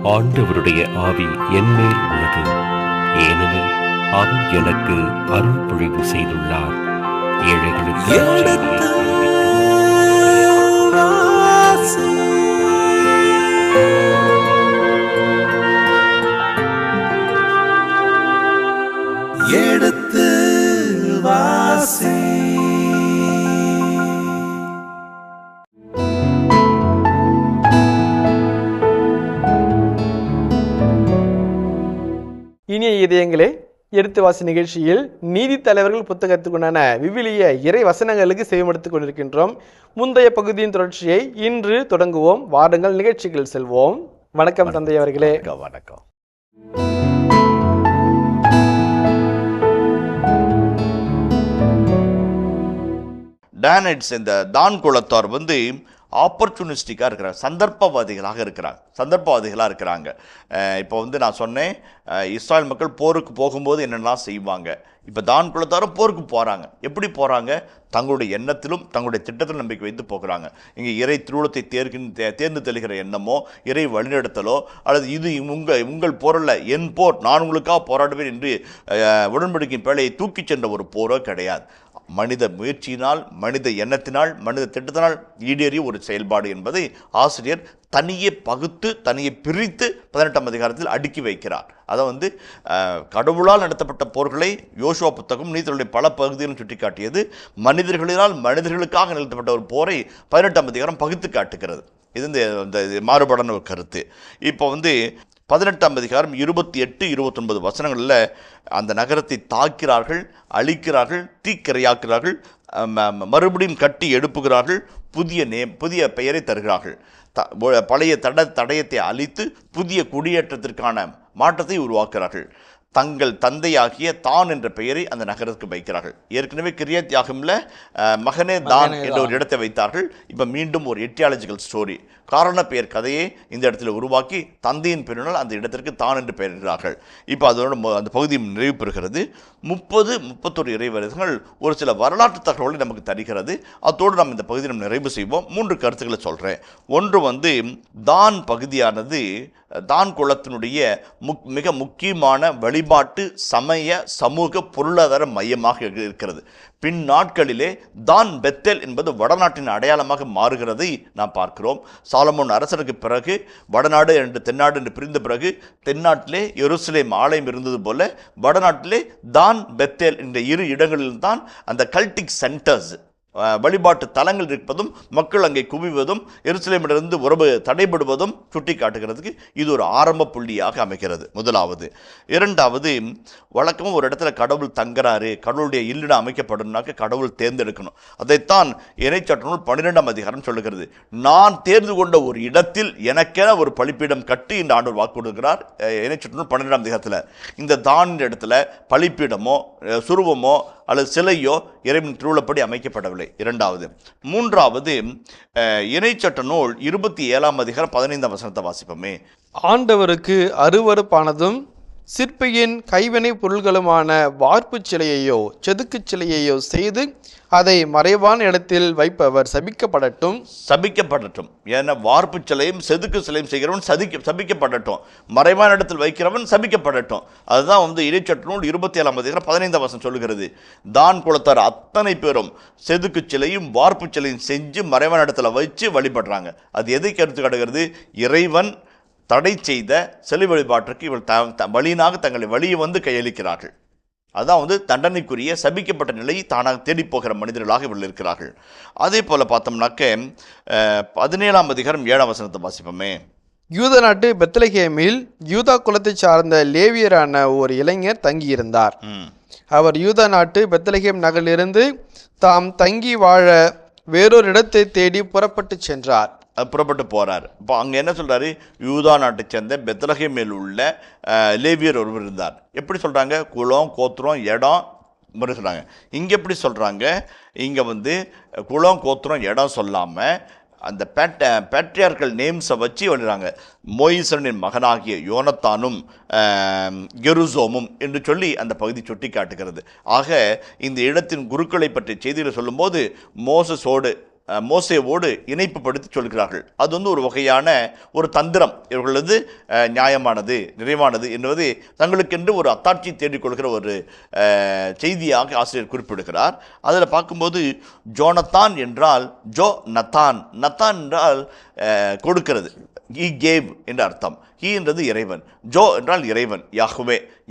ஆண்டவருடைய ஆவி என்மேல் உள்ளது, ஏனெனில் அவர் எனக்கு அருள் பொழிவு செய்துள்ளார். ஏழைகளுக்கு எடுத்து வாசி. இனிய இதயங்களே, எடுத்து வாசி நிகழ்ச்சியில் நீதி தலைவர்கள் புத்தகத்துக்குண்டான விவிலிய இறை வசனங்களுக்கு செவிமடுத்துக் கொண்டிருக்கின்றோம். முந்தைய பகுதியின் தொடர்ச்சியை இன்று தொடங்குவோம். வாருங்கள் நிகழ்ச்சிகள் செல்வோம். வணக்கம் தந்தை அவர்களே. வணக்கம். டானிட்ஸ் இந்த தான் குலத்தார் ஆப்பர்ச்சுனிஸ்டிக்காக இருக்கிறாங்க, சந்தர்ப்பவாதிகளாக இருக்கிறாங்க. இப்போ நான் சொன்னேன், இஸ்ராயல் மக்கள் போருக்கு போகும்போது என்னென்னலாம் செய்வாங்க. இப்போ தான் குலத்தாரும் போருக்கு போகிறாங்க. எப்படி போகிறாங்க? தங்களுடைய எண்ணத்திலும் தங்களுடைய திட்டத்திலும் நம்பிக்கை வைத்து போகிறாங்க. இங்கே இறை திருவுளத்தை தேர்ந்து தெளிகிற எண்ணமோ, இறை வழிநடத்தலோ, அல்லது இது உங்கள் போரல்ல என் போர், நான் உங்களுக்காக போராடுவேன் என்று உடன்படிக்கையின் பேழையை தூக்கி சென்ற ஒரு போரோ கிடையாது. மனித முயற்சியினால், மனித எண்ணத்தினால், மனித திட்டத்தினால் ஈடேறிய ஒரு செயல்பாடு என்பதை ஆசிரியர் தனியே பகுத்து, தனியே பிரித்து 18ஆம் அதிகாரத்தில் அடுக்கி வைக்கிறார். அதை கடவுளால் நடத்தப்பட்ட போர்களை யோசுவா புத்தகம் நீதிகளுடைய பல பகுதிகளும் சுட்டிக்காட்டியது. மனிதர்களினால் மனிதர்களுக்காக நடத்தப்பட்ட ஒரு போரை 18ஆம் அதிகாரம் பகுத்து காட்டுகிறது. இது இந்த மாறுபாடான ஒரு கருத்து. இப்போ 18ஆம் அதிகாரம் 28, 29 வசனங்களில் அந்த நகரத்தை தாக்கிறார்கள், அழிக்கிறார்கள், தீக்கிரையாக்குகிறார்கள், மறுபடியும் கட்டி எழுப்புகிறார்கள், புதிய பெயரை தருகிறார்கள். பழைய தடயத்தை அழித்து புதிய குடியேற்றத்திற்கான மாற்றத்தை உருவாக்குகிறார்கள். தங்கள் தந்தையாகிய தான் என்ற பெயரை அந்த நகரத்துக்கு வைக்கிறார்கள். ஏற்கனவே கிரியத் யாகிமில் மகனே தான் என்ற ஒரு இடத்தை வைத்தார்கள். இப்போ மீண்டும் ஒரு எட்டியாலஜிக்கல் ஸ்டோரி, காரண பெயர் கதையை இந்த இடத்துல உருவாக்கி தந்தையின் பெயரினால் அந்த இடத்திற்கு தான் என்று பெயரிடுகிறார்கள். இப்போ அதோட அந்த பகுதி நிறைவு பெறுகிறது. 31 இறைவர்கள் ஒரு சில வரலாற்று தகவல்களை நமக்கு தருகிறது. அதோடு நம்ம இந்த பகுதியை நிறைவு செய்வோம். 3 கருத்துக்களை சொல்கிறேன். ஒன்று தான் பகுதியானது தான் குலத்தினுடைய மிக முக்கியமான வழிபாட்டு, சமய, சமூக, பொருளாதார மையமாக இருக்கிறது. பின் நாட்களிலே தான் பெத்தேல் என்பது வடநாட்டின் அடையாளமாக மாறுகிறதை நாம் பார்க்கிறோம். சாலமோன் அரசனுக்கு பிறகு வடநாடு என்று தென்னாடு என்று பிரிந்த பிறகு தென்னாட்டிலே எருசலேம் ஆலயம் இருந்தது போல வடநாட்டிலே தான் பெத்தேல் என்ற 2 இடங்களில் தான் அந்த கல்டிக் சென்டர்ஸ், வழிபாட்டு தலங்கள் இருப்பதும், மக்கள் அங்கே குவிவதும், எருசலேமிலிருந்து உறவு தடைபடுவதும் சுட்டி காட்டுகிறதுக்கு இது ஒரு ஆரம்ப புள்ளியாக அமைகிறது. முதலாவது. இரண்டாவது, வழக்கமாக ஒரு இடத்துல கடவுள் தங்குறாரு, கடவுளுடைய இல்லிட அமைக்கப்படணும்னாக்க கடவுள் தேர்ந்தெடுக்கணும். அதைத்தான் இறைச்சட்ட நூல் 12ஆம் அதிகாரம் சொல்லுகிறது. நான் தேர்ந்து கொண்ட ஒரு இடத்தில் எனக்கென ஒரு பலிப்பீடம் கட்டி இந்த ஆண்டவர் வாக்கு கொடுக்கிறார். இறைச்சட்ட நூல் 12ஆம் அதிகாரத்தில் இந்த தான் இடத்துல பலிப்பீடமோ சுருவமோ அல்லது சிலையோ இறைவன் திருவுளப்படி அமைக்கப்படவில்லை. இரண்டாவது. மூன்றாவது, இறைச்சட்ட நூல் 27ஆம் அதிகாரம் 15ஆம் வசனத்தை வாசிப்போமே. ஆண்டவருக்கு அருவருப்பானதும் சிற்பியின் கைவினை பொருள்களுமான வார்ப்பு சிலையையோ செதுக்கு சிலையையோ செய்து அதை மறைவான இடத்தில் வைப்பவர் சபிக்கப்படட்டும். ஏன்னா வார்ப்பு சிலையும் செதுக்கு சிலையும் செய்கிறவன் சபிக்கப்படட்டும், மறைவான இடத்தில் வைக்கிறவன் சபிக்கப்படட்டும். அதுதான் இறைச்சட்ட நூல் 27ஆம் அதிகாரம் 15ஆம் வசனம் சொல்லுகிறது. தான் குலத்தார் அத்தனை பேரும் செதுக்கு சிலையும் வார்ப்பு சிலையும் செஞ்சு மறைவான இடத்துல வச்சு வழிபடுறாங்க. அது எதை கருத்து காட்டுகிறது? இறைவன் தடை செய்த சிலை வழிபாட்டிற்கு இவள் வழியினாக தங்களை வழியை கையளிக்கிறார்கள். அதான் தண்டனைக்குரிய சபிக்கப்பட்ட நிலையை தானாக தேடிப்போகிற மனிதர்களாக இவர்கள் இருக்கிறார்கள். அதே போல் பார்த்தோம்னாக்க 17ஆம் அதிகாரம் 7ஆம் வசனத்தை வாசிப்போமே. யூத நாட்டு பெத்லகேமில் யூதா குலத்தை சார்ந்த லேவியரான ஒரு இளைஞர் தங்கியிருந்தார். அவர் யூதா நாட்டு பெத்லகேம் நகரிலிருந்து தாம் தங்கி வாழ வேறொரு இடத்தை தேடி புறப்பட்டு போகிறார். இப்போ அங்கே என்ன சொல்கிறாரு? யூதா நாட்டை சேர்ந்த பெத்லகேமில் உள்ள லேவியர் ஒருவர் இருந்தார். எப்படி சொல்கிறாங்க? குலம், கோத்திரம், இடம் வருகிறாங்க. இங்கே எப்படி சொல்கிறாங்க? இங்கே குலம், கோத்திரம், இடம் சொல்லாமல் அந்த பேட்ரியார்கள் நேம்ஸை வச்சு வருகிறாங்க. மோயிசனின் மகனாகிய யோனத்தானும் கெருசோமும் என்று சொல்லி அந்த பகுதி சுட்டி காட்டுகிறது. ஆக இந்த இடத்தின் குருக்களை பற்றி செய்திகளை சொல்லும்போது மோசஸோடு மோசேவோடு இணைப்பு படுத்தி சொல்கிறார்கள். அது வந்து ஒரு வகையான ஒரு தந்திரம். இவர்களது நியாயமானது, நிறைவானது என்பது தங்களுக்கென்று ஒரு அத்தாட்சி தேடிக்கொள்கிற ஒரு செய்தியாக ஆசிரியர் குறிப்பிடுகிறார். அதில் பார்க்கும்போது ஜோனத்தான் என்றால் நத்தான் என்றால் கொடுக்கிறது, ஹி கேவ் என்ற அர்த்தம். ஹி என்றது இறைவன், ஜோ என்றால் இறைவன்,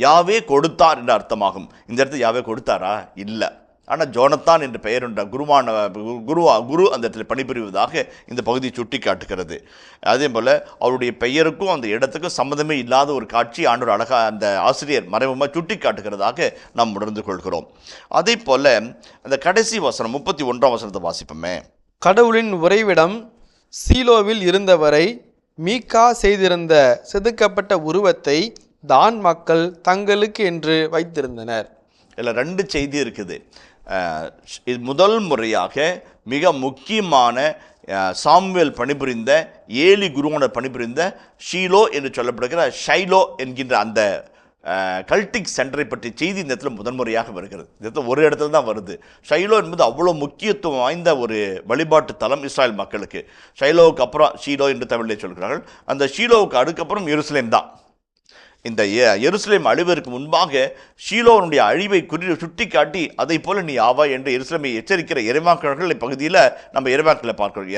யாவே கொடுத்தார் என்ற அர்த்தமாகும். இந்த இடத்துல யாவே கொடுத்தாரா? இல்லை. ஆனால் ஜோனத்தான் என்ற பெயர் உண்ட குரு அந்த இடத்துல பணிபுரிவதாக இந்த பகுதியை சுட்டி காட்டுகிறது. அதே போல் அவருடைய பெயருக்கும் அந்த இடத்துக்கும் சம்மந்தமே இல்லாத ஒரு காட்சி ஆண்டவர் அழகாக அந்த ஆசிரியர் மறைமுகமாக சுட்டி காட்டுகிறதாக நாம் உணர்ந்து கொள்கிறோம். அதே போல் அந்த கடைசி வசனம் 31ஆம் வசனத்தை வாசிப்போமே. கடவுளின் உறைவிடம் சீலோவில் இருந்தவரை மீகா செய்திருந்த செதுக்கப்பட்ட உருவத்தை தான் மக்கள் தங்களுக்கு என்று வைத்திருந்தனர். இதில் 2 செய்தி இருக்குது. முதல் முறையாக மிக முக்கியமான சாமுவேல் பணிபுரிந்த, ஏலி குருவானர் பணிபுரிந்த ஷீலோ என்று சொல்லப்படுகிற ஷைலோ என்கின்ற அந்த கல்டிக் சென்டரை பற்றிய செய்தி இந்த இடத்துல முதன்முறையாக வருகிறது. இந்த இடத்துல ஒரு இடத்துல தான் வருது. ஷைலோ என்பது அவ்வளோ முக்கியத்துவம் வாய்ந்த ஒரு வழிபாட்டு தலம் இஸ்ராயல் மக்களுக்கு. ஷைலோவுக்கு அப்புறம் ஷீலோ என்று தமிழிலே சொல்கிறார்கள். அந்த ஷீலோவுக்கு அதுக்கப்புறம் எருசலேம் தான். இந்த எருசலேம் அழிவதற்கு முன்பாக ஷீலோனுடைய அழிவை சுட்டி காட்டி அதை போல நீ ஆவா என்று எருசலேமை எச்சரிக்கிற இறைவாக்கர்கள் இப்பகுதியில் நம்ம இறைவாக்கில் பார்க்கிறோம்.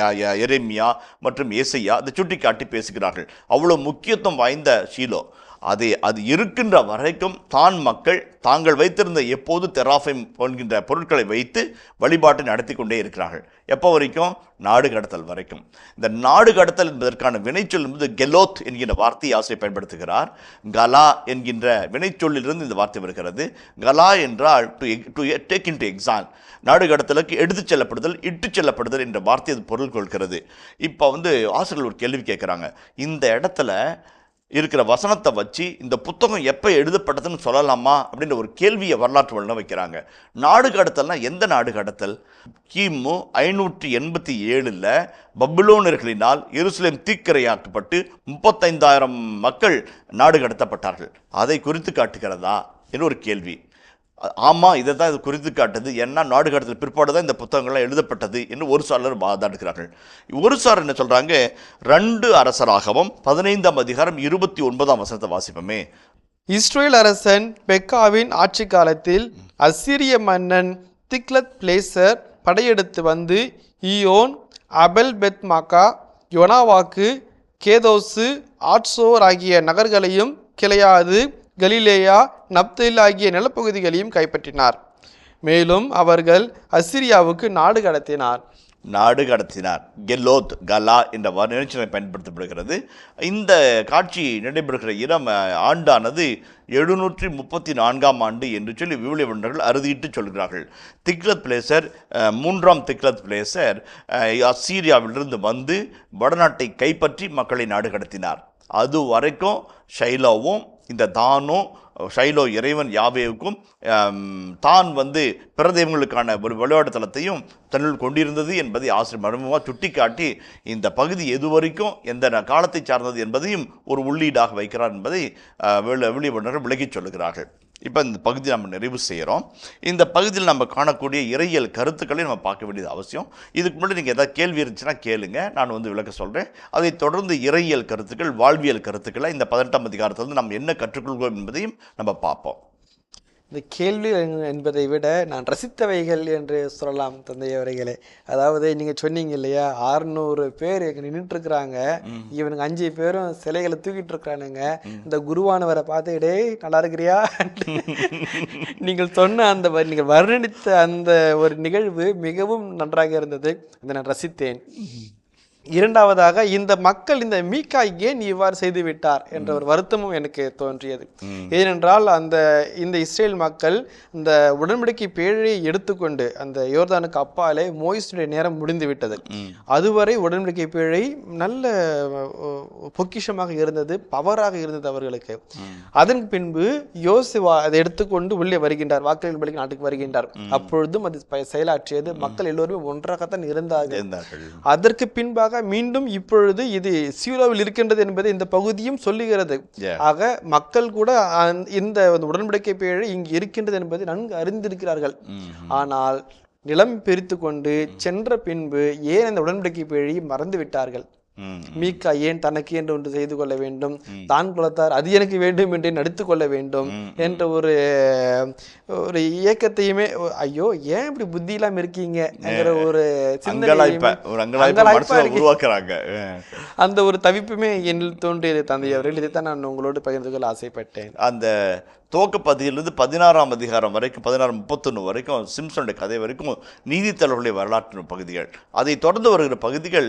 எரேமியா மற்றும் ஏசையா அதை சுட்டி காட்டி பேசுகிறார்கள். அவ்வளோ முக்கியத்துவம் வாய்ந்த ஷீலோ அது இருக்கின்ற வரைக்கும் தான் மக்கள் தாங்கள் வைத்திருந்த எப்போது தெராஃபைம் போன்கின்ற பொருட்களை வைத்து வழிபாட்டை நடத்தி கொண்டே இருக்கிறார்கள். எப்போ வரைக்கும்? நாடு கடத்தல் வரைக்கும். இந்த நாடு கடத்தல் என்பதற்கான வினைச்சொல் என்பது கெலோத் என்கின்ற வார்த்தையை ஆசிரியர் பயன்படுத்துகிறார். கலா என்கின்ற வினைச்சொல்லிலிருந்து இந்த வார்த்தை வருகிறது. கலா என்றால் to take in to exam, நாடு கடத்தலுக்கு எடுத்துச் செல்லப்படுதல், இட்டுச் செல்லப்படுதல் என்ற வார்த்தை அது பொருள் கொள்கிறது. இப்போ ஆசிரியர்கள் ஒரு கேள்வி கேட்குறாங்க. இந்த இடத்துல இருக்கிற வசனத்தை வச்சு இந்த புத்தகம் எப்போ எழுதப்பட்டதுன்னு சொல்லலாமா அப்படின்ற ஒரு கேள்வியை வரலாற்று வல்லுநர் வைக்கிறாங்க. நாடு கடத்தல்னா எந்த நாடு கடத்தல்? கிமு 587 பபிலோனியர்களினால் எருசலேம் தீக்கிரையாக்கப்பட்டு 35,000 மக்கள் நாடு கடத்தப்பட்டார்கள். அதை குறித்து காட்டுகிறதா என்று ஒரு கேள்வி. ஆமாம், இதை தான் இது குறித்து காட்டுது. ஏன்னா நாடு கடத்தல் பிற்பாடு தான் இந்த புத்தகங்கள்லாம் எழுதப்பட்டது என்று ஒரு சாரர் வாதாடுகிறார்கள். ஒரு சார் என்ன சொல்கிறாங்க? 2 அரசராகவும் 15ஆம் அதிகாரம் 29ஆம் வசனத்தை வாசிப்போமே. இஸ்ரேல் அரசன் பெக்காவின் ஆட்சி காலத்தில் அசிரிய மன்னன் திக்லத் பிளேசர் படையெடுத்து வந்து ஈயோன், அபெல் பெத் மாக்கா, யோனாவாக்கு, கேதோசு, ஆட்சோர் ஆகிய நகர்களையும் கிளையாது, கலிலேயா, நப்தேல் ஆகிய நிலப்பகுதிகளையும் கைப்பற்றினார். மேலும் அவர்கள் அசிரியாவுக்கு நாடு கடத்தினார். கெலோத், கலா என்ற நினைச்சனை பயன்படுத்தப்படுகிறது. இந்த காட்சி நடைபெறுகிற ஆண்டானது 734ஆம் ஆண்டு என்று சொல்லி விவிலிய வல்லுநர்கள் அறுதியிட்டு சொல்கிறார்கள். திக்லத் பிளேசர், 3ஆம் திக்லத் பிளேசர் அசீரியாவிலிருந்து வந்து வடநாட்டை கைப்பற்றி மக்களை நாடு கடத்தினார். அது வரைக்கும் ஷைலோவும் இந்த தானும், ஷைலோ இறைவன் யாவேவுக்கும் தான் பிற தெய்வங்களுக்கான ஒரு வழிபாட்டு தலத்தையும் தன்னுள் கொண்டிருந்தது என்பதை ஆசிரியர் மர்மமாக சுட்டிக்காட்டி இந்த பகுதி எதுவரைக்கும் எந்த காலத்தை சார்ந்தது என்பதையும் ஒரு உள்ளீடாக வைக்கிறார் என்பதை வெளிவண்ணர்கள் விளக்கிச் சொல்லுகிறார்கள். இப்போ இந்த பகுதி நம்ம நிறைவு செய்கிறோம். இந்த பகுதியில் நம்ம காணக்கூடிய இறையியல் கருத்துக்களை நம்ம பார்க்க வேண்டியது அவசியம். இதுக்கு முன்னாடி நீங்கள் எதாவது கேள்வி இருந்துச்சுன்னா கேளுங்க, நான் விளக்க சொல்கிறேன். அதைத் தொடர்ந்து இறையியல் கருத்துக்கள், வாழ்வியல் கருத்துக்களை இந்த 18ஆம் அதிகாரத்திலிருந்து நம்ம என்ன கற்றுக்கொள்வோம் என்பதையும் நம்ம பார்ப்போம். இந்த கேள்வி என்பதை விட நான் ரசித்தவைகள் என்று சொல்லலாம் தந்தையவர்களே. அதாவது நீங்கள் சொன்னீங்க இல்லையா, 600 பேர் நின்றுட்டுருக்குறாங்க, இவனுக்கு 5 பேரும் சிலைகளை தூக்கிட்டு இருக்கிறானுங்க. இந்த குருவானவரை பார்த்துக்கிட்டே நல்லா இருக்கிறியா நீங்கள் சொன்ன நீங்கள் வர்ணித்த அந்த ஒரு நிகழ்வு மிகவும் நன்றாக இருந்தது. அதை நான் ரசித்தேன். இரண்டாவதாக, இந்த மக்கள் இந்த மீகா ஏன் இவ்வாறு செய்து விட்டார் என்ற ஒரு வருத்தமும் எனக்கு தோன்றியது. ஏனென்றால் இந்த இஸ்ரேல் மக்கள் இந்த உடன்படிக்கை பேழையை எடுத்துக்கொண்டு அந்த யோர்தானுக்கு அப்பாலே மோயிசுடைய நேரம் முடிந்து விட்டது. அதுவரை உடன்படிக்கை பேழை நல்ல பொக்கிஷமாக இருந்தது, பவராக இருந்தது அவர்களுக்கு. அதன் பின்பு யோசுவா அதை எடுத்துக்கொண்டு உள்ளே வருகின்றார், வாக்குறுதின்படி நாட்டுக்கு வருகின்றார். அப்பொழுதும் அது செயலாற்றியது. மக்கள் எல்லோருமே ஒன்றாகத்தான் இருந்தார்கள். அதற்கு பின்பாக மீண்டும் இப்பொழுது இது சீலோவில் இருக்கின்றது என்பதை இந்த பகுதியும் சொல்லுகிறது. ஆக மக்கள் கூட இந்த உடன்படிக்கை பேழை இங்கு இருக்கின்றது என்பதை நன்கு அறிந்திருக்கிறார்கள். ஆனால் நிலம் பிரித்து கொண்டு சென்ற பின்பு ஏன் அந்த உடன்படிக்கை பேழி மறந்து விட்டார்கள்? மீகா ஏன் தனக்கு என்று ஒன்று செய்து கொள்ள வேண்டும், தான் குலத்தார் அது எனக்கு வேண்டும் என்று நடித்து கொள்ள வேண்டும் என்ற ஒரு இயக்கத்தையுமே, ஐயோ ஏன் இப்படி புத்தி இல்லாம இருக்கீங்கிற ஒரு உருவாக்குறாங்க. அந்த ஒரு தவிப்புமே என்னில் தோன்றியது தந்தை அவர்கள். இதைத்தான் நான் உங்களோடு பகிர்ந்து கொள்ள ஆசைப்பட்டேன். அந்த துவக்க பதியிலிருந்து 16ஆம் அதிகாரம் வரைக்கும் 16:31 வரைக்கும் சிம்சனுடைய கதை வரைக்கும் நீதித்தலைவர்களுடைய வரலாற்று பகுதிகள். அதை தொடர்ந்து வருகிற பகுதிகள்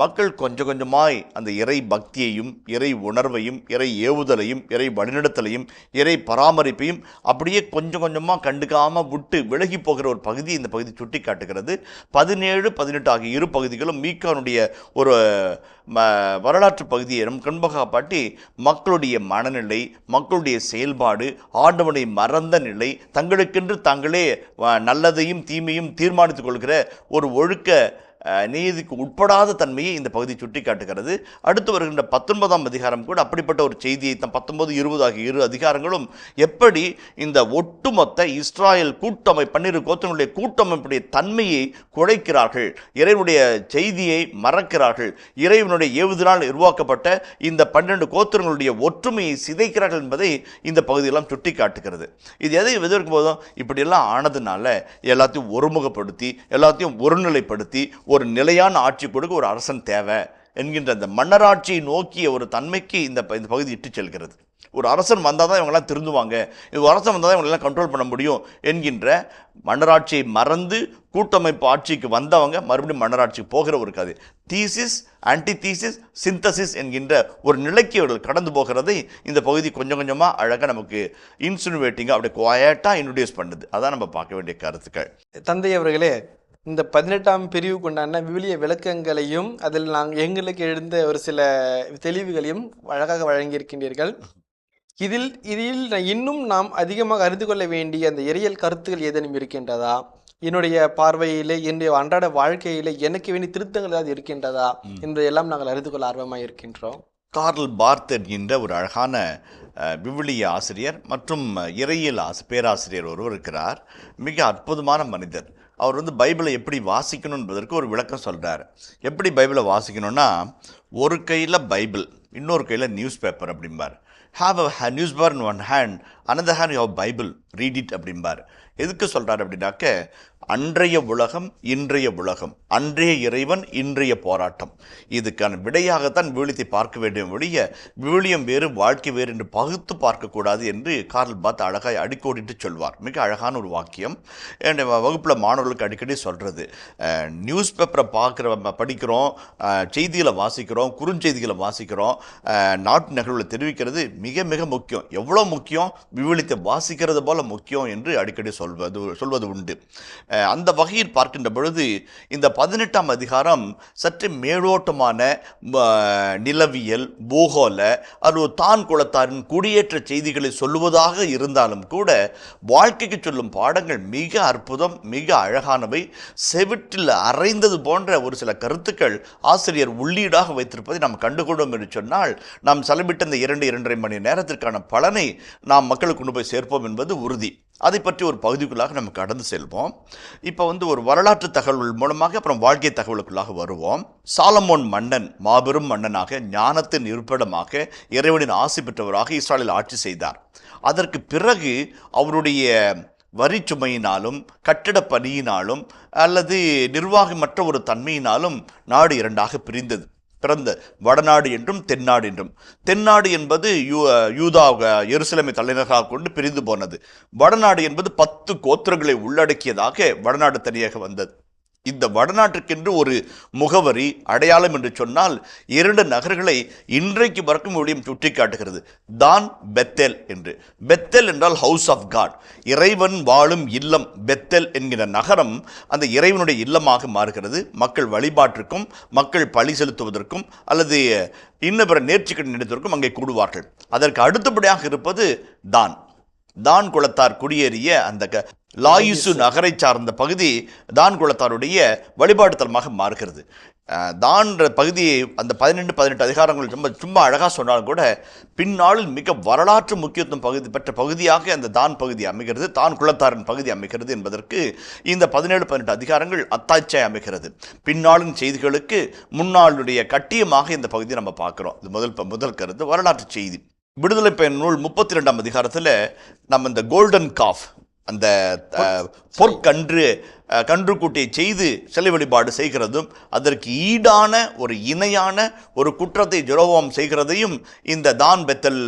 மக்கள் கொஞ்சம் கொஞ்சமாய் அந்த இறை பக்தியையும் இறை உணர்வையும் இறை ஏவுதலையும் இறை வழிநடத்தலையும் இறை பராமரிப்பையும் அப்படியே கொஞ்சம் கொஞ்சமாக கண்டுக்காமல் விட்டு விலகி போகிற ஒரு பகுதி இந்த பகுதி சுட்டி காட்டுகிறது. 17, 18 ஆகிய இரு பகுதிகளும் மீகானுடைய ஒரு வரலாற்று பகுதியை நம் கண்பகா பாட்டி மக்களுடைய மனநிலை, மக்களுடைய செயல்பாடு, ஆண்டவனை மறந்த நிலை, தங்களுக்கென்று தாங்களே நல்லதையும் தீமையும் தீர்மானித்துக் கொள்கிற ஒரு ஒழுக்க நீதிக்கு உட்படாத தன்மையை இந்த பகுதி சுட்டி காட்டுகிறது. அடுத்து வருகின்ற 19ஆம் அதிகாரம் கூட அப்படிப்பட்ட ஒரு செய்தியை 19, 20 ஆகிய இரு அதிகாரங்களும் எப்படி இந்த ஒட்டுமொத்த இஸ்ராயல் கூட்டமைப்பு 12 கோத்திரங்களுடைய கூட்டமைப்புடைய தன்மையை குறைக்கிறார்கள், இறைவனுடைய செய்தியை மறக்கிறார்கள், இறைவனுடைய ஏவுதலால் உருவாக்கப்பட்ட இந்த 12 கோத்திரங்களுடைய ஒற்றுமையை சிதைக்கிறார்கள் என்பதை இந்த பகுதியெல்லாம் சுட்டி காட்டுகிறது. இது எதை எதிர்க்கும் போதும் இப்படியெல்லாம் ஆனதுனால எல்லாத்தையும் ஒருமுகப்படுத்தி எல்லாத்தையும் ஒருநிலைப்படுத்தி ஒரு நிலையான ஆட்சி கொடுக்க ஒரு அரசன் தேவை என்கின்ற அந்த மன்னராட்சியை நோக்கிய ஒரு தன்மைக்கு இந்த பகுதி இட்டு செல்கிறது. ஒரு அரசன் வந்தால் தான் இவங்கெல்லாம் திருந்துவாங்க, ஒரு அரசன் வந்தால் தான் இவங்களெல்லாம் கண்ட்ரோல் பண்ண முடியும் என்கின்ற மன்னராட்சியை மறந்து கூட்டமைப்பு ஆட்சிக்கு வந்தவங்க மறுபடியும் மன்னராட்சிக்கு போகிற ஒரு கதை. தீசிஸ், ஆன்டி தீசிஸ், சிந்தசிஸ் என்கின்ற ஒரு நிலைக்கு அவர்கள் கடந்து போகிறதை இந்த பகுதி கொஞ்சம் கொஞ்சமாக அழகாக நமக்கு இன்சினுவேட்டிங்காக அப்படியே குவாய்ட்டாக இன்ட்ரடியூஸ் பண்ணுது. அதான் நம்ம பார்க்க வேண்டிய கருத்துக்கள். தந்தை அவர்களே, இந்த 18ஆம் பிரிவுக்கு உண்டான விவிலிய விளக்கங்களையும் அதில் நாங்கள் எங்களுக்கு எழுந்த ஒரு சில தெளிவுகளையும் அழகாக வழங்கியிருக்கின்றீர்கள். இதில் இன்னும் நாம் அதிகமாக அறிந்து கொள்ள வேண்டிய அந்த இறையியல் கருத்துக்கள் ஏதேனும் இருக்கின்றதா? என்னுடைய பார்வையிலே என்னுடைய அன்றாட வாழ்க்கையிலே எனக்கு வேண்டிய திருத்தங்கள் ஏதாவது இருக்கின்றதா என்பதையெல்லாம் நாங்கள் அறிந்து கொள்ள ஆர்வமாக இருக்கின்றோம். கார்ல் பார்த் என்கின்ற ஒரு அழகான விவிலிய ஆசிரியர் மற்றும் இறையியல் பேராசிரியர் ஒருவர் இருக்கிறார். மிக அற்புதமான மனிதர். அவர் பைபிளை எப்படி வாசிக்கணும் என்பதற்கு ஒரு விளக்கம் சொல்கிறார். எப்படி பைபிளை வாசிக்கணும்னா, ஒரு கையில் பைபிள், இன்னொரு கையில் நியூஸ் பேப்பர் அப்படிம்பார். Have a news paper in one hand, another hand you have Bible, read it அப்படிம்பார். எதுக்கு சொல்கிறார் அப்படின்னாக்க, அன்றைய உலகம் இன்றைய உலகம், அன்றைய இறைவன் இன்றைய போராட்டம், இதுக்கான விடையாகத்தான் விவிலியத்தை பார்க்க வேண்டும் ஒழிய விவிலியம் வேறு வாழ்க்கை வேறு என்று பகுத்து பார்க்கக்கூடாது என்று கார்ல் பார்த் அழகாய் அடிக்கோடிட்டு சொல்வார். மிக அழகான ஒரு வாக்கியம். என் வகுப்பில் மாணவர்களுக்கு அடிக்கடி சொல்கிறது, நியூஸ் பேப்பரை படிக்கிறோம், செய்திகளை வாசிக்கிறோம், குறுஞ்செய்திகளை வாசிக்கிறோம், நாட்டு நிகழ்வுகளை தெரிவிக்கிறது மிக மிக முக்கியம். எவ்வளோ முக்கியம், விவிலியத்தை வாசிக்கிறது போல முக்கியம் என்று அடிக்கடி சொல்வது உண்டு. அந்த வகையில் பார்க்கின்ற பொழுது இந்த 18ஆம் அதிகாரம் சற்று மேலோட்டமான நிலவியல், பூகோள, அது தான் குலத்தாரின் குடியேற்ற செய்திகளை சொல்லுவதாக இருந்தாலும் கூட வாழ்க்கைக்கு சொல்லும் பாடங்கள் மிக அற்புதம், மிக அழகானவை. செவிட்டில் அரைந்தது போன்ற ஒரு சில கருத்துக்கள் ஆசிரியர் உள்ளீடாக வைத்திருப்பதை நாம் கண்டுகொண்டோம் என்று சொன்னால், நாம் செலவிட்ட இந்த 2-2.5 மணி நேரத்திற்கான பலனை நாம் மக்களுக்கு கொண்டு போய் சேர்ப்போம் என்பது உறுதி. அதை பற்றி ஒரு பகுதிக்குள்ளாக நம்ம கடந்து செல்வோம். இப்போ ஒரு வரலாற்று தகவல்கள் மூலமாக அப்புறம் வாழ்க்கை தகவலுக்குள்ளாக வருவோம். சாலமோன் மன்னன் மாபெரும் மன்னனாக, ஞானத்தின் இருப்பிடமாக, இறைவனின் ஆசி பெற்றவராக இஸ்ராயலில் ஆட்சி செய்தார். அதற்கு பிறகு அவருடைய வரி சுமையினாலும் கட்டிட பணியினாலும் அல்லது நிர்வாகமற்ற ஒரு தன்மையினாலும் நாடு இரண்டாக பிறந்த வடநாடு என்றும் தென்னாடு என்றும். தென்னாடு என்பது யூதா எருசலேமை தலைநகராக கொண்டு பிரிந்து போனது. வடநாடு என்பது 10 கோத்திரங்களை உள்ளடக்கியதாக வடநாடு தனியாக வந்தது. இந்த வடநாட்டுக்கென்று ஒரு முகவரி, அடையாளம் என்று சொன்னால் 2 நகர்களை இன்றைக்கு வரைக்கும் விவிலியம் சுட்டி காட்டுகிறது. தான், பெத்தேல் என்று. பெத்தேல் என்றால் ஹவுஸ் ஆஃப் காட், இறைவன் வாழும் இல்லம். பெத்தேல் என்கிற நகரம் அந்த இறைவனுடைய இல்லமாக மாறுகிறது. மக்கள் வழிபாட்டிற்கும், மக்கள் பழி செலுத்துவதற்கும் அல்லது இன்னும் பிற நேர்ச்சிக்கடன் நடத்துவதற்கும் அங்கே கூடுவார்கள். அதற்கு அடுத்தபடியாக இருப்பது தான். தான் குலத்தார் குடியேறிய அந்த லாயிசு நகரை சார்ந்த பகுதி தான் குலத்தாருடைய வழிபாட்டு தலமாக மாறுகிறது. தான்ற பகுதியை அந்த 18 அதிகாரங்கள் சும்மா அழகாக சொன்னாலும் கூட பின்னாளில் மிக வரலாற்று முக்கியத்துவம் பெற்ற பகுதியாக அந்த தான் பகுதி அமைகிறது, தான் குலத்தாரின் பகுதி அமைகிறது என்பதற்கு இந்த 17-18 அதிகாரங்கள் அத்தாட்சியை அமைகிறது. பின்னாளின் செய்திகளுக்கு முன்னாளுடைய கட்டியமாக இந்த பகுதியை நம்ம பார்க்குறோம். இது முதல் கருத்து, வரலாற்று செய்தி. விடுதலை பயன் நூல் 32ஆம் அதிகாரத்தில் நம்ம இந்த கோல்டன் காஃப், அந்த கன்றுக்குட்டியை செய்து சிலை வழிபாடு செய்கிறதும் அதற்கு ஈடான ஒரு இணையான ஒரு குற்றத்தை ஜெரோவாம் செய்கிறதையும் இந்த தான் பெத்தல்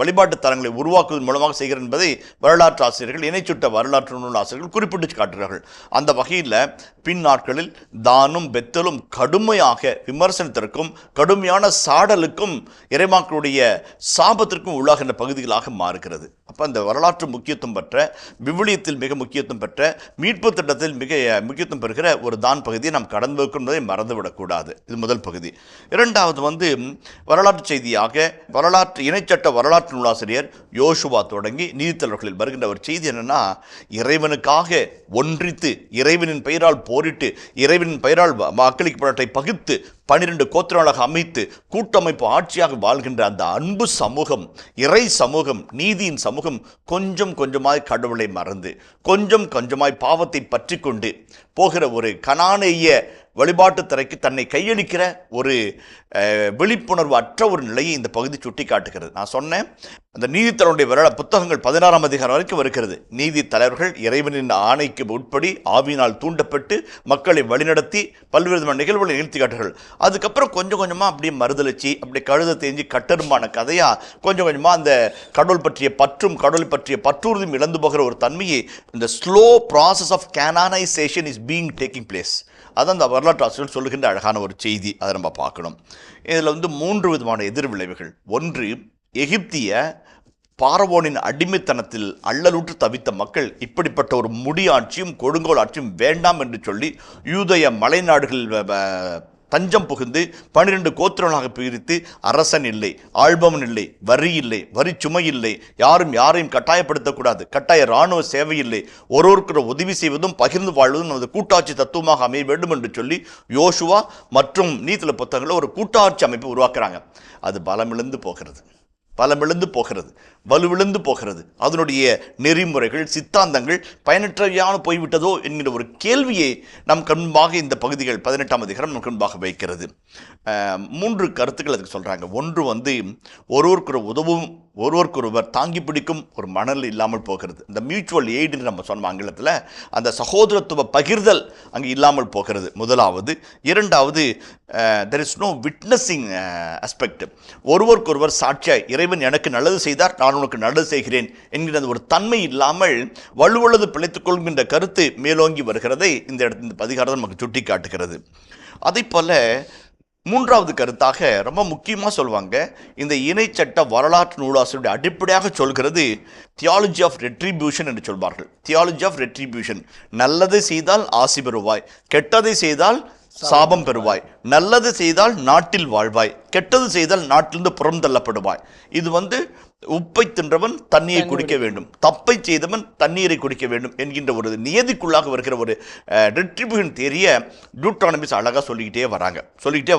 வழிபாட்டு தலங்களை உருவாக்குவதன் மூலமாக செய்கிறது என்பதை வரலாற்று ஆசிரியர்கள், இணைச்சுட்ட வரலாற்று நூல் ஆசிரியர்கள் குறிப்பிட்டு காட்டுகிறார்கள். அந்த வகையில் பின் நாட்களில் தானும் பெத்தலும் கடுமையாக விமர்சனத்திற்கும் கடுமையான சாடலுக்கும் இறைமாக்களுடைய சாபத்திற்கும் உள்ளாகின்ற பகுதிகளாக மாறுகிறது. அப்போ அந்த வரலாற்று முக்கியத்துவம் பெற்ற, விவிலியத்தில் மிக முக்கியத்துவம் பெற்ற, மீட்பு திட்டத்தில் மிக முக்கியத்துவம் பெறுகிற ஒரு தான் பகுதியை நாம் கடந்து வைக்கும் மறந்துவிடக்கூடாது. இது முதல் பகுதி. இரண்டாவது வரலாற்று செய்தியாக இணைச்சட்ட வரலாற்று நூலாசிரியர் யோசுவா தொடங்கி நீதித்தலைவர்களில் வருகின்ற ஒரு செய்தி என்னன்னா, இறைவனுக்காக ஒன்றித்து இறைவனின் பெயரால் போரிட்டு இறைவனின் பெயரால் வாக்களிக்கு படத்தை பகிர்ந்து 12 கோத்திரங்களாக அமைத்து கூட்டமைப்பு ஆட்சியாக வாழ்கின்ற அந்த அன்பு சமூகம், இறை சமூகம், நீதியின் சமூகம் கொஞ்சம் கொஞ்சமாய் கடவுளை மறந்து கொஞ்சம் கொஞ்சமாய் பாவத்தை பற்றி கொண்டு போகிற ஒரு கனானேய வழிபாட்டு திரைக்கு தன்னை கையளிக்கிற ஒரு விழிப்புணர்வு அற்ற ஒரு நிலையை இந்த பகுதி சுட்டி காட்டுகிறது. நான் சொன்னேன், அந்த நீதித்தலைவருடைய புத்தகங்கள் 16ஆம் அதிகாரம் வரைக்கும் வருகிறது. நீதி தலைவர்கள் இறைவனின் ஆணைக்கு உட்படி ஆவியினால் தூண்டப்பட்டு மக்களை வழிநடத்தி பல்வேறு விதமான நிகழ்வுகளை நிகழ்த்தி காட்டுகிறார்கள். அதுக்கப்புறம் கொஞ்சம் கொஞ்சமாக அப்படியே மறுதளிச்சு அப்படியே கழுத தேஞ்சி கட்டருமான கதையாக கொஞ்சம் கொஞ்சமாக அந்த கடவுள் பற்றிய பற்றும் கடவுளை பற்றிய பற்றுறுதியும் இழந்து போகிற ஒரு தன்மையை, இந்த slow process of canonisation is being taking place. அதான் அந்த வரலாற்று ஆசிரியர்கள் சொல்லுகின்ற அழகான ஒரு செய்தி. அதை நம்ம பார்க்கணும். இதில் 3 விதமான எதிர்விளைவுகள். ஒன்று, எகிப்திய பார்வோனின் அடிமைத்தனத்தில் அல்லலுற்று தவித்த மக்கள் இப்படிப்பட்ட ஒரு முடியாட்சியும் கொடுங்கோல் ஆட்சியும் வேண்டாம் என்று சொல்லி யூதேய மலைநாடுகளில் தஞ்சம் புகுந்து 12 கோத்திரங்களாக பிரித்து அரசன் இல்லை, ஆள்பவன் இல்லை, வரி இல்லை, வரி சுமை இல்லை, யாரையும் கட்டாயப்படுத்தக்கூடாது, கட்டாய இராணுவ சேவை இல்லை, ஒருவருக்கு உதவி செய்வதும் பகிர்ந்து வாழ்வதும் நமது கூட்டாட்சி தத்துவமாக அமைய வேண்டும் என்று சொல்லி யோசுவா மற்றும் நீதித்தலைவர் புத்தகங்களில் ஒரு கூட்டாட்சி அமைப்பு உருவாக்குறாங்க. அது பலமிழந்து போகிறது, வலுவிழந்து போகிறது. அதனுடைய நெறிமுறைகள், சித்தாந்தங்கள் பயனற்றவையான போய்விட்டதோ என்கிற ஒரு கேள்வியை நம் கண்பாக இந்த பகுதிகள் 18ஆம் அதிகாரம் நம் கண்பாக வைக்கிறது. 3 கருத்துக்கள் அதுக்கு சொல்கிறாங்க. ஒன்று ஒருவருக்கு உதவும், ஒருவருக்கொருவர் தாங்கி பிடிக்கும் ஒரு மணல் இல்லாமல் போகிறது. இந்த மியூச்சுவல் எய்டுன்னு நம்ம சொன்னோம் ஆங்கிலத்தில், அந்த சகோதரத்துவ பகிர்தல் அங்கே இல்லாமல் போகிறது முதலாவது. இரண்டாவது, there is no witnessing aspect. ஒருவருக்கொருவர் சாட்சியாய் இறைவன் எனக்கு நல்லது செய்தார், நான் உனக்கு நல்லது செய்கிறேன் என்கிற ஒரு தன்மை இல்லாமல் வலுவழுது பிழைத்துக் கொள்கின்ற கருத்து மேலோங்கி வருகிறதை இந்த அதிகாரம் நமக்கு சுட்டி காட்டுகிறது. அதே போல 3வது கருத்தாக ரொம்ப முக்கியமாக சொல்லுவாங்க, இந்த இணைச்சட்ட வரலாற்று நூலாசிரியருடைய அடிப்படையாக சொல்கிறது தியாலஜி ஆஃப் ரெட்ரிபியூஷன் என்று சொல்வார்கள். Theology of retribution. நல்லதை செய்தால் ஆசி பெறுவாய், கெட்டதை செய்தால் சாபம் பெறுவாய், நல்லது செய்தால் நாட்டில் வாழ்வாய், கெட்டது செய்தால் நாட்டிலிருந்து புறம் தள்ளப்படுவாய். இது உப்பை தின்றவன் தண்ணீரை குடிக்க வேண்டும், தப்பை செய்தவன் தண்ணீரை குடிக்க வேண்டும் என்கின்ற ஒரு நியதிக்குள்ளாக வருகிற ஒரு ரெட்ரிபியூஷன் தியரிய டியூட்ரானமிஸ்ட் அழகாக சொல்லிக்கிட்டே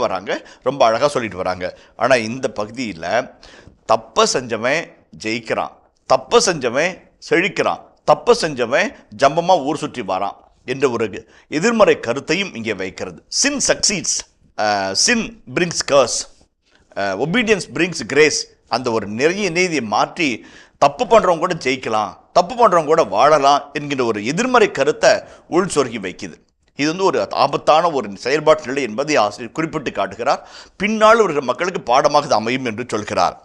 வராங்க, ரொம்ப அழகாக சொல்லிட்டு வராங்க. ஆனால் இந்த பகுதியில் தப்பை செஞ்சவன் ஜெயிக்கிறான், தப்பை செஞ்சவன் செழிக்கிறான், தப்பை செஞ்சவன் ஜம்பமாக ஊர் சுற்றி வரான் என்ற ஒரு எதிர்மறை கருத்தையும் இங்கே வைக்கிறது. சின் சக்சீட்ஸ், சின் பிரிங்ஸ் கர்ஸ், ஒபீடியன்ஸ் பிரிங்ஸ் கிரேஸ். அந்த ஒரு நிறைய நீதியை மாற்றி தப்பு பண்ணுறவங்க கூட ஜெயிக்கலாம், தப்பு பண்ணுறவங்க கூட வாழலாம் என்கின்ற ஒரு எதிர்மறை கருத்தை உள் சொருகி வைக்குது. இது ஒரு ஆபத்தான ஒரு செயல்பாட்டு நிலை என்பதை ஆசிரியர் குறிப்பிட்டு காட்டுகிறார். பின்னால் ஒரு மக்களுக்கு பாடமாக இது அமையும் என்று சொல்கிறார்.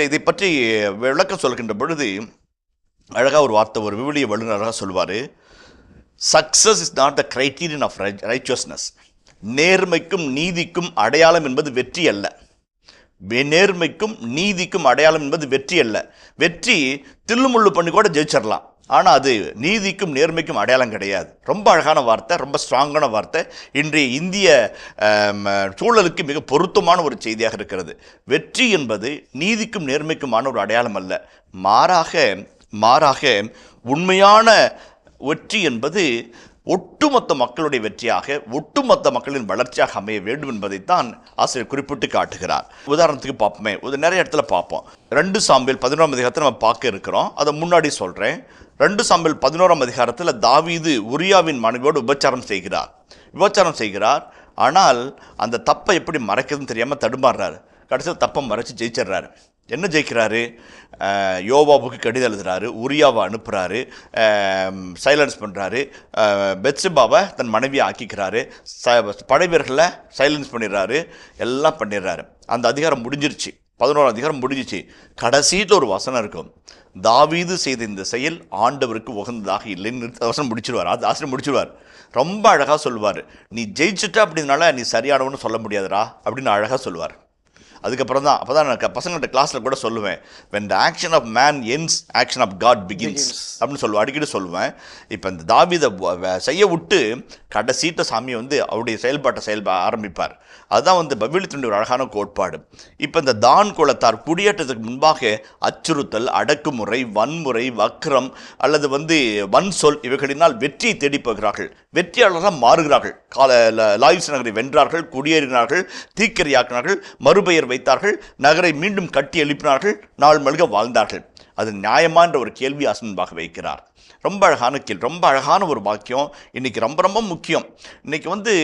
இதை பற்றி விளக்கம் சொல்கின்ற பொழுது அழகாக ஒரு வார்த்தை ஒரு விவிலிய வல்லுநராக சொல்வார், success is not the criterion of righteousness. நேர்மைக்கும் நீதிக்கும் அடையாளம் என்பது வெற்றி அல்ல. நேர்மைக்கும் நீதிக்கும் அடையாளம் என்பது வெற்றி அல்ல. வெற்றி தில்லுமுள்ளு பண்ணி கூட ஜெயிச்சிடலாம், ஆனால் அது நீதிக்கும் நேர்மைக்கும் அடையாளம் கிடையாது. ரொம்ப அழகான வார்த்தை, ரொம்ப ஸ்ட்ராங்கான வார்த்தை. இன்றைய இந்திய சூழலுக்கு மிக பொருத்தமான ஒரு செய்தியாக இருக்கிறது. வெற்றி என்பது நீதிக்கும் நேர்மைக்குமான ஒரு அடையாளம் அல்ல. மாறாக உண்மையான வெற்றி என்பது ஒட்டுமொத்த மக்களுடைய வெற்றியாக, ஒட்டுமொத்த மக்களின் வளர்ச்சியாக அமைய வேண்டும் என்பதைத்தான் ஆசிரியர் குறிப்பிட்டு காட்டுகிறார். உதாரணத்துக்கு பார்ப்போமே, நிறைய இடத்துல பார்ப்போம். 2 சாமுவேல் 11ஆம் அதிகாரத்தை நம்ம பார்க்க இருக்கிறோம். அதை முன்னாடி சொல்கிறேன். 2 சாமுவேல் 11ஆம் அதிகாரத்தில் தாவீது உரியாவின் மனைவியோடு விபச்சாரம் செய்கிறார். ஆனால் அந்த தப்பை எப்படி மறைக்கிறதுன்னு தெரியாமல் தடுமாறுறாரு. கடைசியில் தப்பை மறைச்சு ஜெயிச்சிடுறாரு. என்ன ஜெயிக்கிறாரு? யோவாபுக்கு கடிதம் எழுதுறாரு, உரியாவை அனுப்புகிறாரு, சைலன்ஸ் பண்ணுறாரு, பெத்செபாவை தன் மனைவியை ஆக்கிக்கிறாரு, படை வீரர்களை சைலன்ஸ் பண்ணிடுறாரு, எல்லாம் பண்ணிடுறாரு. அந்த அதிகாரம் முடிஞ்சிருச்சு. 11ஆம் அதிகாரம் முடிஞ்சிச்சு. கடைசியில் ஒரு வசனம் இருக்கும், தாவீது செய்த இந்த செயல் ஆண்டவருக்கு உகந்ததாக இல்லைன்னு வசனம் முடிச்சிடுவார். அது ஆசிரியர் முடிச்சிடுவார். ரொம்ப அழகாக சொல்லுவார். நீ ஜெயிச்சுட்ட அப்படின்னால நீ சரியானவன்னு சொல்ல முடியாதுடா அப்படின்னு அழகாக சொல்லுவார். அதுக்கப்புறம் தான் அப்போ தான் நான் பசங்கள்கிட்ட கிளாஸில் கூட சொல்லுவேன், when the action of man ends, action of God begins அப்படின்னு சொல்லுவேன், அடிக்கடி சொல்லுவேன். இப்போ இந்த தாவீதை செய்ய விட்டு கடைசீட்ட சாமி அவருடைய செயல்பாட்டை ஆரம்பிப்பார். அதுதான் பபிலோனியனுடைய ஒரு அழகான கோட்பாடு. இப்போ இந்த தான் குலத்தார் குடியேற்றத்துக்கு முன்பாக அச்சுறுத்தல், அடக்குமுறை, வன்முறை, வக்ரம் அல்லது வன் சொல் இவைகளினால் வெற்றியை தேடி போகிறார்கள். வெற்றியாளராக மாறுகிறார்கள். லாயிஸ் நகரை வென்றார்கள், குடியேறினார்கள், தீக்கிரையாக்கினார்கள், மறுபெயர் வைத்தார்கள், நகரை மீண்டும் கட்டி எழுப்பினார்கள், நாள் மல்க வாழ்ந்தார்கள். அது நியாயமா என்ற ஒரு கேள்வி ஆசிரியர் வைக்கிறார். ரொம்ப அழகான கேள்வி, ரொம்ப அழகான ஒரு வாக்கியம். இன்னைக்கு ரொம்ப ரொம்ப முக்கியம். இன்னைக்கு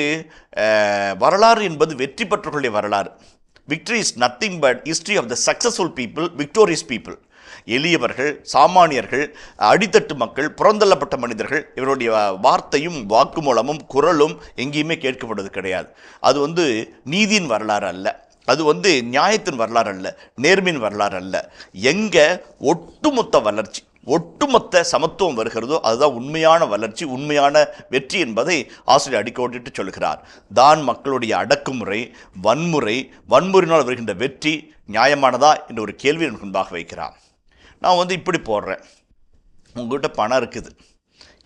வரலாறு என்பது வெற்றி பெற்றவர்களுடைய வரலாறு. Victory is nothing but history of the successful people, victorious people. எளியவர்கள், சாமானியர்கள், அடித்தட்டு மக்கள், புறந்தள்ளப்பட்ட மனிதர்கள், இவருடைய வார்த்தையும் வாக்குமூலமும் குரலும் எங்கேயுமே கேட்கப்படுவது கிடையாது. அது நீதியின் வரலாறு அல்ல, அது நியாயத்தின் வரலாறு அல்ல, நேர்மையின் வரலாறு அல்ல. எங்கே ஒட்டுமொத்த வளர்ச்சி, ஒட்டுமொத்த சமத்துவம் வருகிறதோ அதுதான் உண்மையான வளர்ச்சி, உண்மையான வெற்றி என்பதை ஆசிரியர் அடிக்கோடிட்டு சொல்கிறார். தான் மக்களுடைய அடக்குமுறை, வன்முறையினால் வருகின்ற வெற்றி நியாயமானதா என்ற ஒரு கேள்வி எனக்கு முன்பாக வைக்கிறார். நான் இப்படி போடுறேன், உங்கள்கிட்ட பணம் இருக்குது,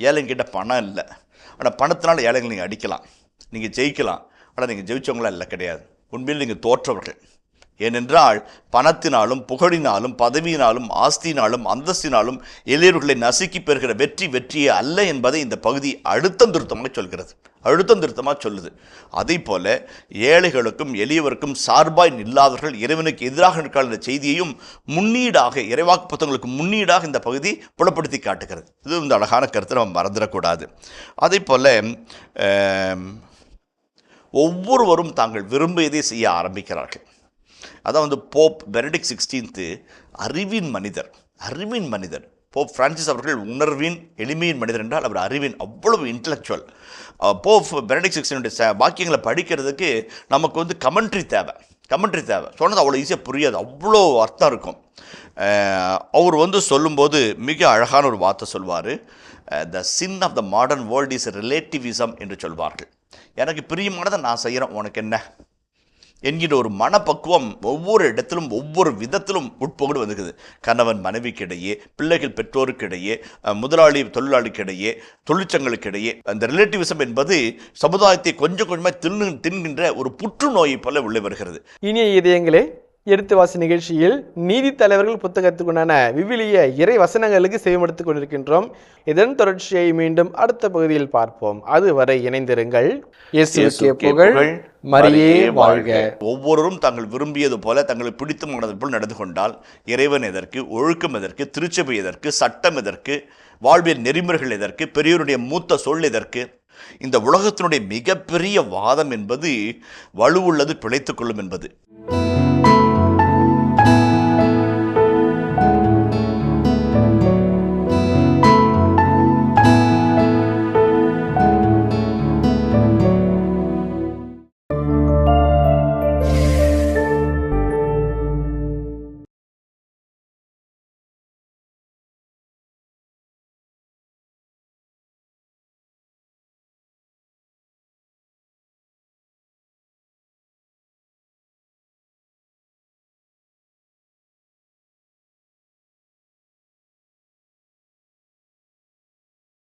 ஏழைங்கிட்ட பணம் இல்லை. ஆனால் பணத்தினால ஏழைகள் நீங்கள் அடிக்கலாம், நீங்கள் ஜெயிக்கலாம். ஆனால் நீங்கள் ஜெயிச்சவங்களாம் இல்லை, கிடையாது. உண்மையில் நீங்கள் தோற்றவர்கள். ஏனென்றால் பணத்தினாலும் புகழினாலும் பதவியினாலும் ஆஸ்தினாலும் அந்தஸ்தினாலும் எளியவர்களை நசுக்கி பெறுகிற வெற்றியே அல்ல என்பதை இந்த பகுதி அழுத்தம் திருத்தமாக சொல்லுது. அதே போல ஏழைகளுக்கும் எளியவருக்கும் சார்பாய் நில்லாதவர்கள் இறைவனுக்கு எதிராக இருக்கிற இந்த செய்தியையும் முன்னீடாக, இறைவாக்கு புத்தகங்களுக்கு முன்னீடாக இந்த பகுதி புலப்படுத்தி காட்டுகிறது. இது இந்த அழகான கருத்தை நம்ம மறந்துடக்கூடாது. அதே போல ஒவ்வொருவரும் தாங்கள் விரும்பியதை செய்ய ஆரம்பிக்கிறார்கள். அதான் போப் பெனடிக்ட் 16 அறிவின் மனிதர். போப் பிரான்சிஸ் அவர்கள் உணர்வின் எளிமையின் மனிதர் என்றால் அவர் அறிவின் அவ்வளவு இன்டலெக்சுவல். போப் பெனடிக்ட் 16 வாக்கியங்களை படிக்கிறதுக்கு நமக்கு கமெண்ட்ரி தேவை. சொன்னது அவ்வளோ ஈஸியாக புரியாது, அவ்வளோ அர்த்தம் இருக்கும். அவர் சொல்லும்போது மிக அழகான ஒரு வார்த்தை சொல்வார். The sin of the modern world is relativism என்று சொல்வார்கள். எனக்கு பிரியமானதை நான் செய்கிறேன், உனக்கு என்ன என்கிற ஒரு மனப்பக்குவம் ஒவ்வொரு இடத்திலும் ஒவ்வொரு விதத்திலும் உட்பொண்டு வந்துக்குது. கணவன் மனைவிக்கிடையே, பிள்ளைகள் பெற்றோருக்கிடையே, முதலாளி தொழிலாளிக்கிடையே, தொழிற்சங்களுக்கிடையே. அந்த ரிலேட்டிவிசம் என்பது சமுதாயத்தை கொஞ்சம் கொஞ்சமாக தின்கின்ற ஒரு புற்றுநோயை போல உள்ளே வருகிறது. இனிய இதயங்களே, எடுத்து வாசி நிகழ்ச்சியில் நீதி தலைவர்கள் புத்தகத்துக்குண்டான விவிலிய இறை வசனங்களுக்கு செவிமடுத்துக் கொண்டிருக்கின்றோம். இதன் தொடர்ச்சியை மீண்டும் அடுத்த பகுதியில் பார்ப்போம். அதுவரை இணைந்திருங்கள். இயேசுவுக்கே புகழ், மரியே வாழ்க. ஒவ்வொருவரும் தாங்கள் விரும்பியது போல, தங்களுக்கு பிடித்தமானது போல் நடந்து கொண்டால் இறைவன் எதற்கு, ஒழுக்கம் எதற்கு, திருச்சபை எதற்கு, சட்டம் எதற்கு, வாழ்வியல் நெறிமுறைகள் எதற்கு, பெரியோருடைய மூத்த சொல் எதற்கு? இந்த உலகத்தினுடைய மிகப்பெரிய வாதம் என்பது வலுவுள்ளது பிழைத்துக் கொள்ளும் என்பது.